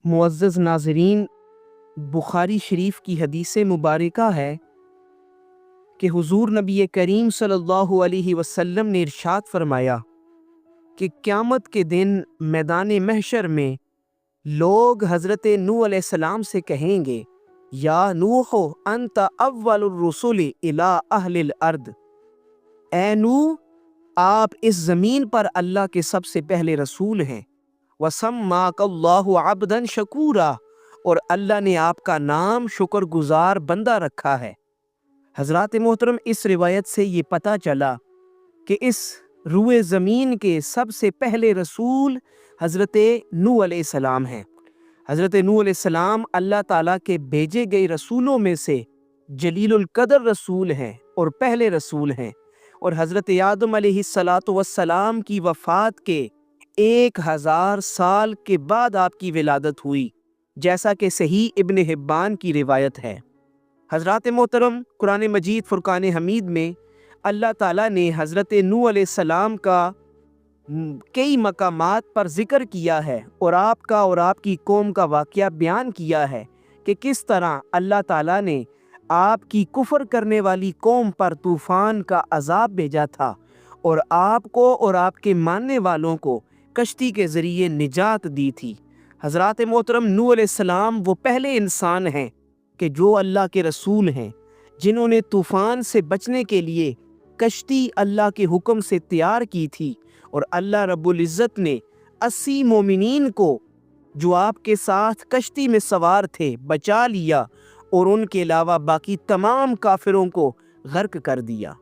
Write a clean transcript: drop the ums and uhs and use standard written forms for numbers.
معزز ناظرین، بخاری شریف کی حدیث مبارکہ ہے کہ حضور نبی کریم صلی اللہ علیہ وسلم نے ارشاد فرمایا کہ قیامت کے دن میدان محشر میں لوگ حضرت نوح علیہ السلام سے کہیں گے، یا نوح انت اول الرسل الی اہل الارض، اے نوح آپ اس زمین پر اللہ کے سب سے پہلے رسول ہیں، وَسَمَّاكَ اللَّهُ عَبْدًا شَكُورًا، اور اللہ نے آپ کا نام شکر گزار بندہ رکھا ہے۔ حضرات محترم، اس روایت سے یہ پتہ چلا کہ اس روئے زمین کے سب سے پہلے رسول حضرت نوح علیہ السلام ہیں۔ حضرت نوح علیہ السلام اللہ تعالیٰ کے بھیجے گئے رسولوں میں سے جلیل القدر رسول ہیں اور پہلے رسول ہیں، اور حضرت آدم علیہ السلام کی وفات کے 1000 سال کے بعد آپ کی ولادت ہوئی، جیسا کہ صحیح ابن حبان کی روایت ہے۔ حضرات محترم، قرآن مجید فرقان حمید میں اللہ تعالیٰ نے حضرت نوح علیہ السلام کا کئی مقامات پر ذکر کیا ہے، اور آپ کا اور آپ کی قوم کا واقعہ بیان کیا ہے کہ کس طرح اللہ تعالیٰ نے آپ کی کفر کرنے والی قوم پر طوفان کا عذاب بھیجا تھا، اور آپ کو اور آپ کے ماننے والوں کو کشتی کے ذریعے نجات دی تھی۔ حضرات محترم، نوح علیہ السلام وہ پہلے انسان ہیں کہ جو اللہ کے رسول ہیں، جنہوں نے طوفان سے بچنے کے لیے کشتی اللہ کے حکم سے تیار کی تھی، اور اللہ رب العزت نے 80 مومنین کو جو آپ کے ساتھ کشتی میں سوار تھے بچا لیا، اور ان کے علاوہ باقی تمام کافروں کو غرق کر دیا۔